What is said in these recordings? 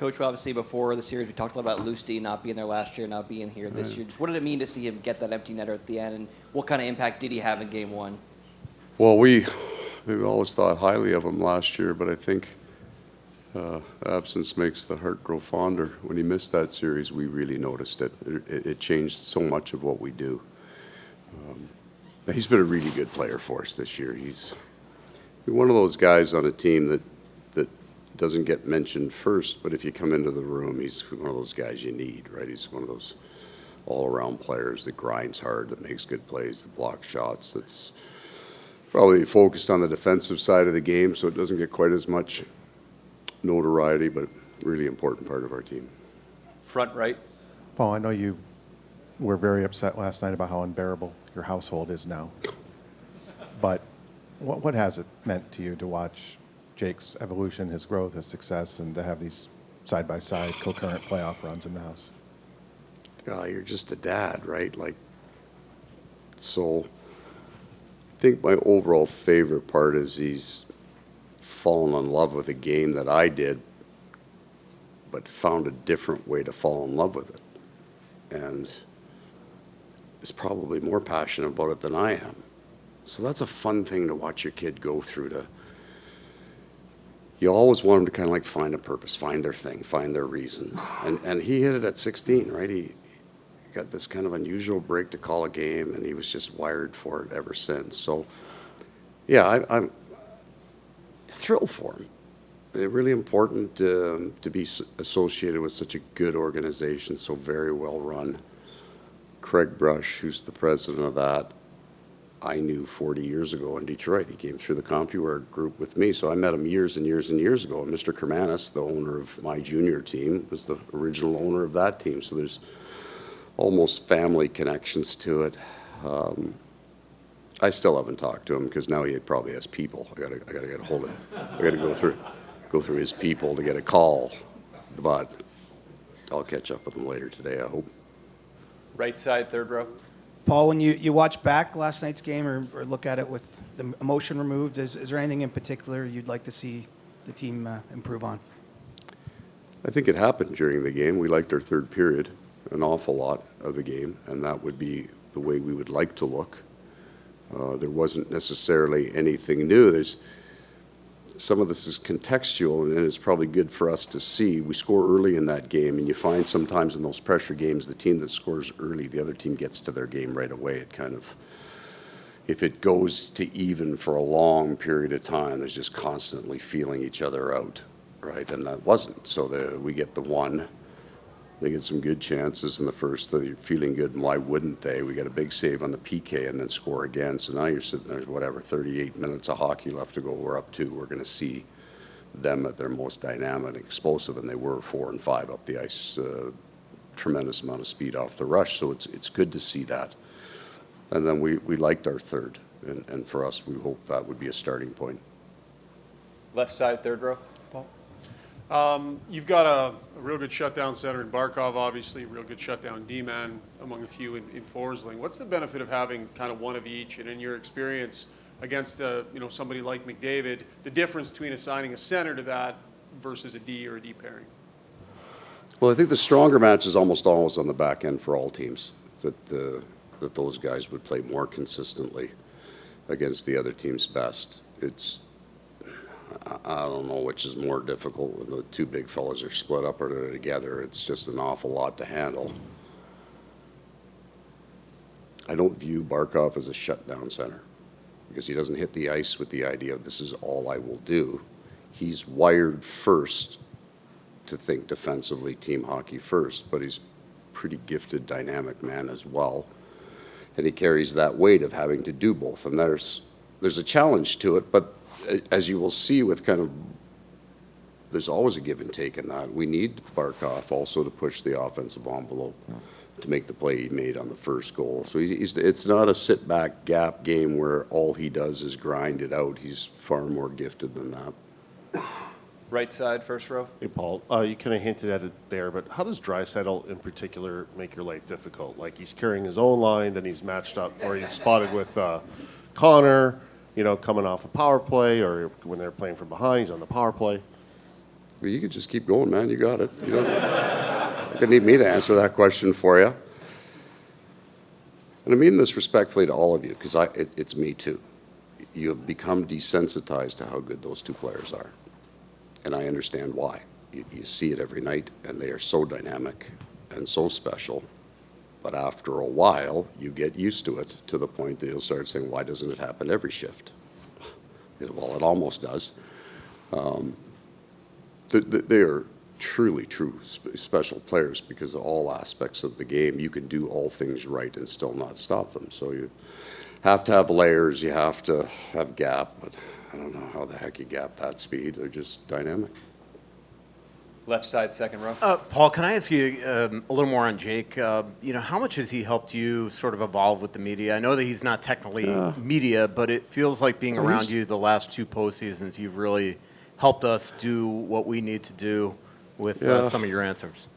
coach, obviously, before the series. We talked a lot about Luostarinen not being there last year, not being here this year. Just what did it mean to see him get that empty netter at the end, and what kind of impact did he have in Game 1? Well, we always thought highly of him last year, but I think absence makes the heart grow fonder. When he missed that series, we really noticed it. It changed so much of what we do. He's been a really good player for us this year. He's one of those guys on a team that doesn't get mentioned first, but if you come into the room, he's one of those guys you need, right? He's one of those all-around players that grinds hard, that makes good plays, that blocks shots, that's probably focused on the defensive side of the game, so it doesn't get quite as much notoriety, but really important part of our team. Front right. Paul, I know you were very upset last night about how unbearable your household is now. But what has it meant to you to watch Jake's evolution, his growth, his success, and to have these side-by-side concurrent playoff runs in the house? You're just a dad, right? So I think my overall favorite part is he's fallen in love with a game that I did, but found a different way to fall in love with it. And is probably more passionate about it than I am. So that's a fun thing to watch your kid go through. You always want them to kind of like find a purpose, find their thing, find their reason. And he hit it at 16, right? He got this kind of unusual break to call a game, and he was just wired for it ever since. So, yeah, I'm thrilled for him. It's really important to be associated with such a good organization, so very well run. Craig Brush, who's the president of that, I knew 40 years ago in Detroit. He came through the CompuWare group with me, so I met him years and years and years ago. And Mr. Kermanis, the owner of my junior team, was the original owner of that team. So there's almost family connections to it. I still haven't talked to him because now he probably has people. I gotta get a hold of him. I gotta go through his people to get a call. But I'll catch up with him later today, I hope. Right side, third row. Paul, when you watch back last night's game or look at it with the emotion removed, is there anything in particular you'd like to see the team improve on? I think it happened during the game. We liked our third period an awful lot of the game, and that would be the way we would like to look. There wasn't necessarily anything new. Some of this is contextual, and it's probably good for us to see. We score early in that game, and you find sometimes in those pressure games, the team that scores early, the other team gets to their game right away. It kind of, if it goes to even for a long period of time, there's just constantly feeling each other out, right? And that wasn't. So we get the one. They get some good chances in the first. They're feeling good, and why wouldn't they? We got a big save on the PK and then score again. So now you're sitting there, 38 minutes of hockey left to go. We're up 2. We're going to see them at their most dynamic and explosive, and they were 4 and 5 up the ice. Tremendous amount of speed off the rush, so it's good to see that. And then we liked our third, and for us, we hope that would be a starting point. Left side, third row. You've got a real good shutdown center in Barkov, obviously, real good shutdown D-man among a few in Forsling. What's the benefit of having kind of one of each? And in your experience against somebody like McDavid, the difference between assigning a center to that versus a D or a D pairing? Well, I think the stronger match is almost always on the back end for all teams, that those guys would play more consistently against the other team's best. I don't know which is more difficult when the two big fellas are split up or they're together. It's just an awful lot to handle. I don't view Barkov as a shutdown center because he doesn't hit the ice with the idea of this is all I will do. He's wired first to think defensively, team hockey first, but he's a pretty gifted, dynamic man as well. And he carries that weight of having to do both. And there's a challenge to it, but as you will see with there's always a give and take in that. We need Barkov also to push the offensive envelope to make the play he made on the first goal. So it's not a sit-back gap game where all he does is grind it out. He's far more gifted than that. Right side, first row. Hey, Paul, you kind of hinted at it there, but how does Draisaitl in particular make your life difficult? Like he's carrying his own line, then he's matched up, or he's spotted with Connor, coming off a power play, or when they're playing from behind, he's on the power play. Well, you could just keep going, man. You got it. You don't need me to answer that question for you. And I mean this respectfully to all of you, because it's me too. You have become desensitized to how good those two players are. And I understand why. You see it every night, and they are so dynamic and so special. But after a while, you get used to it to the point that you'll start saying, why doesn't it happen every shift? Well, it almost does. They are truly special players because of all aspects of the game. You can do all things right and still not stop them. So you have to have layers, you have to have gap, but I don't know how the heck you gap that speed. They're just dynamic. Left side, second row. Paul, can I ask you a little more on Jake? How much has he helped you sort of evolve with the media? I know that he's not technically media, but it feels like being around you the last two postseasons, you've really helped us do what we need to do with some of your answers.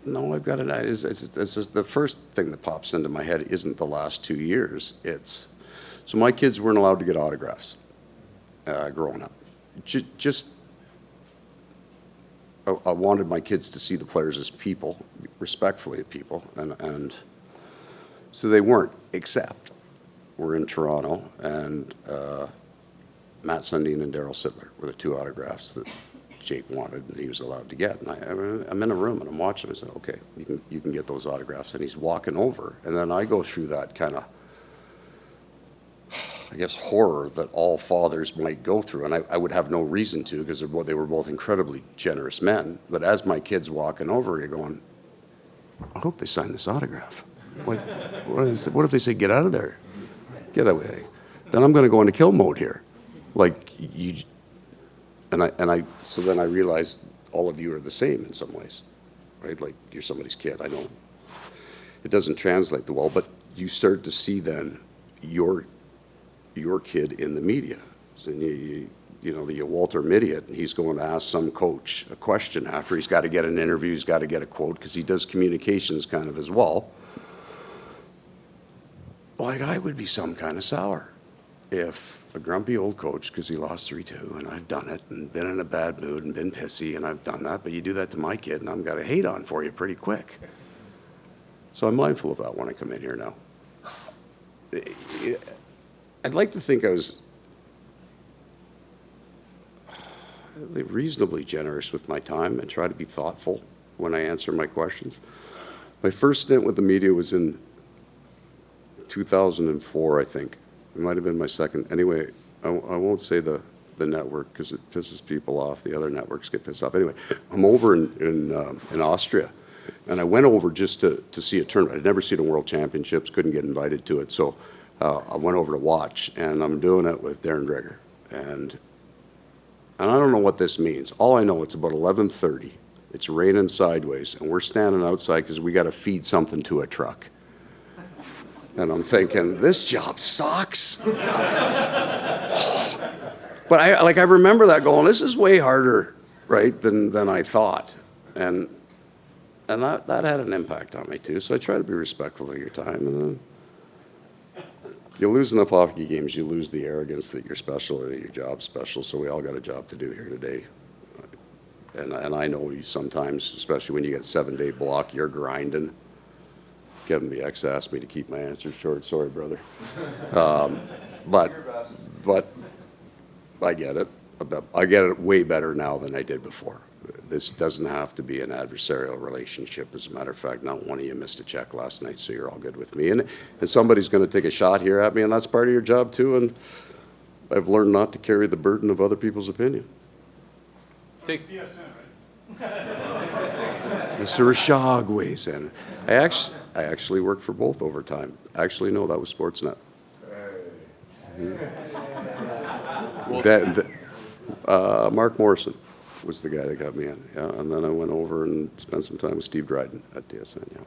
No, I've got it. It's just the first thing that pops into my head isn't the last 2 years. So my kids weren't allowed to get autographs growing up. I wanted my kids to see the players as people, respectfully people, and so they weren't, except we're in Toronto, and Matt Sundin and Darryl Sittler were the two autographs that Jake wanted and he was allowed to get. And I'm in a room and I'm watching him. I said, okay, you can get those autographs. And he's walking over, and then I go through that kind of, I guess, horror that all fathers might go through. And I would have no reason to, because they were both incredibly generous men. But as my kid's walking over, you're going, I hope they sign this autograph. What if they say, get out of there? Get away. Then I'm going to go into kill mode here. Like, so then I realized all of you are the same in some ways, right? Like, you're somebody's kid. I know it doesn't translate that well, but you start to see then your kid in the media. So you Walter Midiot, and he's going to ask some coach a question after he's got to get an interview, he's got to get a quote, because he does communications kind of as well. Like, I would be some kind of sour if a grumpy old coach, because he lost 3-2, and I've done it, and been in a bad mood, and been pissy, and I've done that, but you do that to my kid, and I'm got to hate on for you pretty quick. So I'm mindful of that when I come in here now. I'd like to think I was reasonably generous with my time and try to be thoughtful when I answer my questions. My first stint with the media was in 2004, I think. It might have been my second. Anyway, I won't say the network because it pisses people off. The other networks get pissed off. Anyway, I'm over in Austria, and I went over just to see a tournament. I'd never seen a World Championships, couldn't get invited to it, so I went over to watch, and I'm doing it with Darren Dreger. And I don't know what this means. All I know, it's about 11:30. It's raining sideways, and we're standing outside because we got to feed something to a truck. And I'm thinking, this job sucks. But I remember that going, this is way harder, right, than I thought. And that had an impact on me too. So I try to be respectful of your time. And then you lose enough hockey games, you lose the arrogance that you're special or that your job's special. So we all got a job to do here today. And I know you sometimes, especially when you get 7-day block, you're grinding. Kevin BX asked me to keep my answers short. Sorry, brother. But I get it. I get it way better now than I did before. This doesn't have to be an adversarial relationship. As a matter of fact, not one of you missed a check last night, so you're all good with me. And somebody's going to take a shot here at me, and that's part of your job too. And I've learned not to carry the burden of other people's opinion. Take Mr. Verhaeghe weighs in. I actually worked for both overtime. Actually, no, that was Sportsnet. Mark Morrison was the guy that got me in. Yeah, and then I went over and spent some time with Steve Dryden at DSN. Yeah.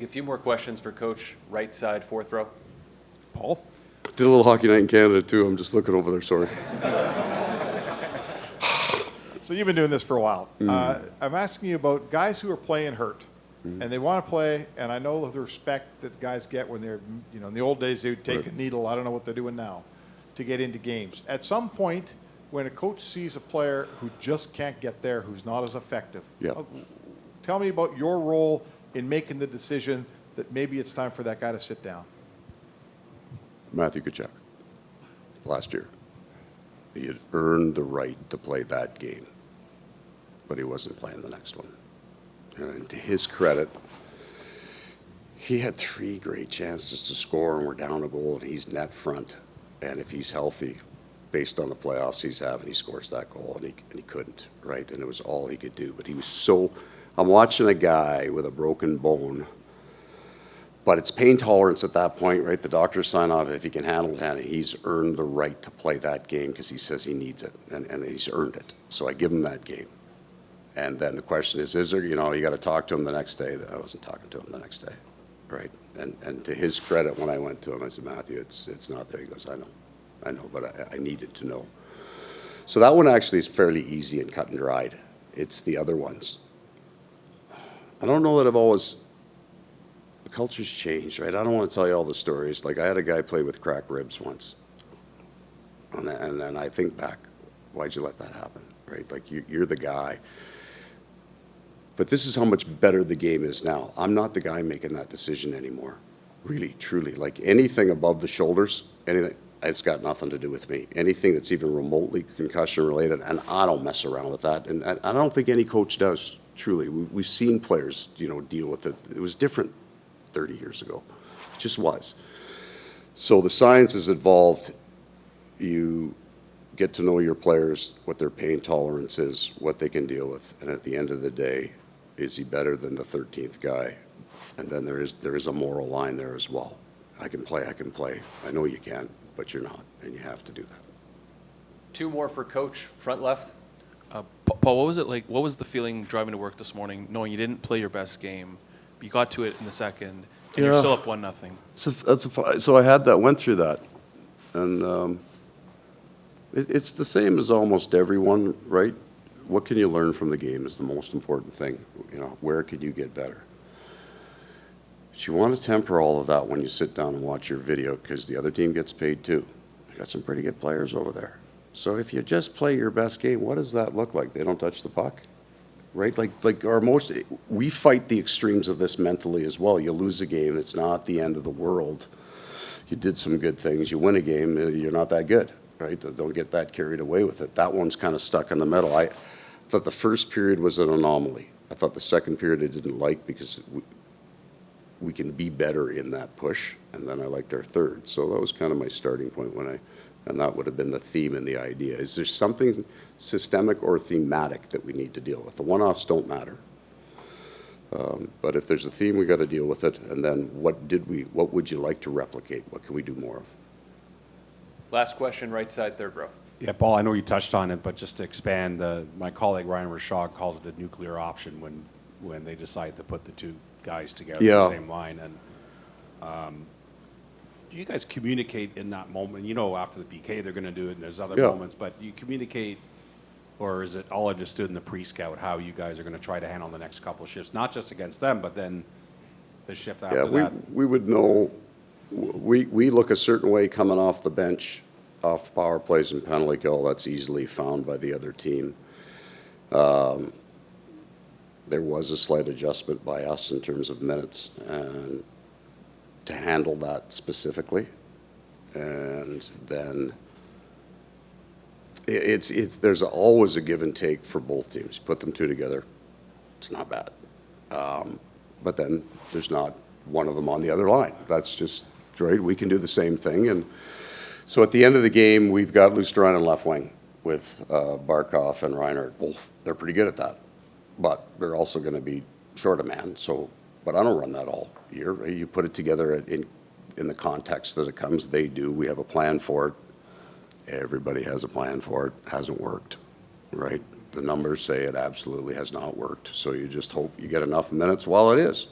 a few more questions for Coach. Right side, fourth row. Paul? Did a little hockey night in Canada too. I'm just looking over there. Sorry. So you've been doing this for a while. I'm asking you about guys who are playing hurt. and they want to play, and I know the respect that guys get when they're, in the old days, they would take a needle, I don't know what they're doing now, to get into games. At some point, when a coach sees a player who just can't get there, who's not as effective, tell me about your role in making the decision that maybe it's time for that guy to sit down. Matthew Tkachuk, last year. He had earned the right to play that game, but he wasn't playing the next one. And to his credit, he had 3 great chances to score, and we're down a goal, and he's net front. And if he's healthy, based on the playoffs he's having, he scores that goal, and he couldn't, right? And it was all he could do. But he was so – I'm watching a guy with a broken bone, but it's pain tolerance at that point, right? The doctors sign off if he can handle it, and he's earned the right to play that game because he says he needs it, and he's earned it. So I give him that game. And then the question is there, you got to talk to him the next day. I wasn't talking to him the next day, right? And to his credit, when I went to him, I said, Matthew, it's not there. He goes, I know, but I needed to know. So that one actually is fairly easy and cut and dried. It's the other ones. I don't know that I've always, the culture's changed, right? I don't want to tell you all the stories. Like I had a guy play with cracked ribs once. And then I think back, why'd you let that happen, right? Like you're the guy. But this is how much better the game is now. I'm not the guy making that decision anymore. Really, truly. Like anything above the shoulders, anything, it's got nothing to do with me. Anything that's even remotely concussion related, and I don't mess around with that. And I don't think any coach does, truly. We've seen players, deal with it. It was different 30 years ago. It just was. So the science has evolved. You get to know your players, what their pain tolerance is, what they can deal with. And at the end of the day, is he better than the 13th guy? And then there is a moral line there as well. I can play. I know you can, but you're not, and you have to do that. 2 more for Coach, front left. Paul, what was it like? What was the feeling driving to work this morning, knowing you didn't play your best game, but you got to it in the second, and you're still up 1-0? So I had that, went through that, and it's the same as almost everyone, right? What can you learn from the game is the most important thing. Where can you get better? But you want to temper all of that when you sit down and watch your video, because the other team gets paid too. You got some pretty good players over there. So if you just play your best game, what does that look like? They don't touch the puck, right? We fight the extremes of this mentally as well. You lose a game, it's not the end of the world. You did some good things. You win a game, you're not that good, right? Don't get that carried away with it. That one's kind of stuck in the middle. I thought the first period was an anomaly. I thought the second period I didn't like because we can be better in that push, and then I liked our third. So that was kind of my starting point and that would have been the theme and the idea. Is there something systemic or thematic that we need to deal with? The one-offs don't matter. But if there's a theme, we got to deal with it. And then what would you like to replicate? What can we do more of? Last question, right side, third row. Yeah, Paul, I know you touched on it, but just to expand, my colleague Ryan Rashaw calls it a nuclear option when they decide to put the 2 guys together in the same line. And do you guys communicate in that moment? After the PK they're going to do it, and there's other moments, but do you communicate, or is it all understood in the pre-scout how you guys are going to try to handle the next couple of shifts, not just against them, but then the shift after that? We would know. We look a certain way coming off the bench, off power plays and penalty kill. That's easily found by the other team. There was a slight adjustment by us in terms of minutes and to handle that specifically. And then there's always a give and take for both teams. Put them 2 together, it's not bad. But then there's not one of them on the other line. That's just right. We can do the same thing. And so at the end of the game, we've got Luostarinen left wing with Barkov and Reinhardt. Well, they're pretty good at that, but they're also going to be short a man. So, but I don't run that all year. Right? You put it together in the context that it comes. They do. We have a plan for it. Everybody has a plan for it. Hasn't worked, right? The numbers say it absolutely has not worked. So you just hope you get enough minutes while it is.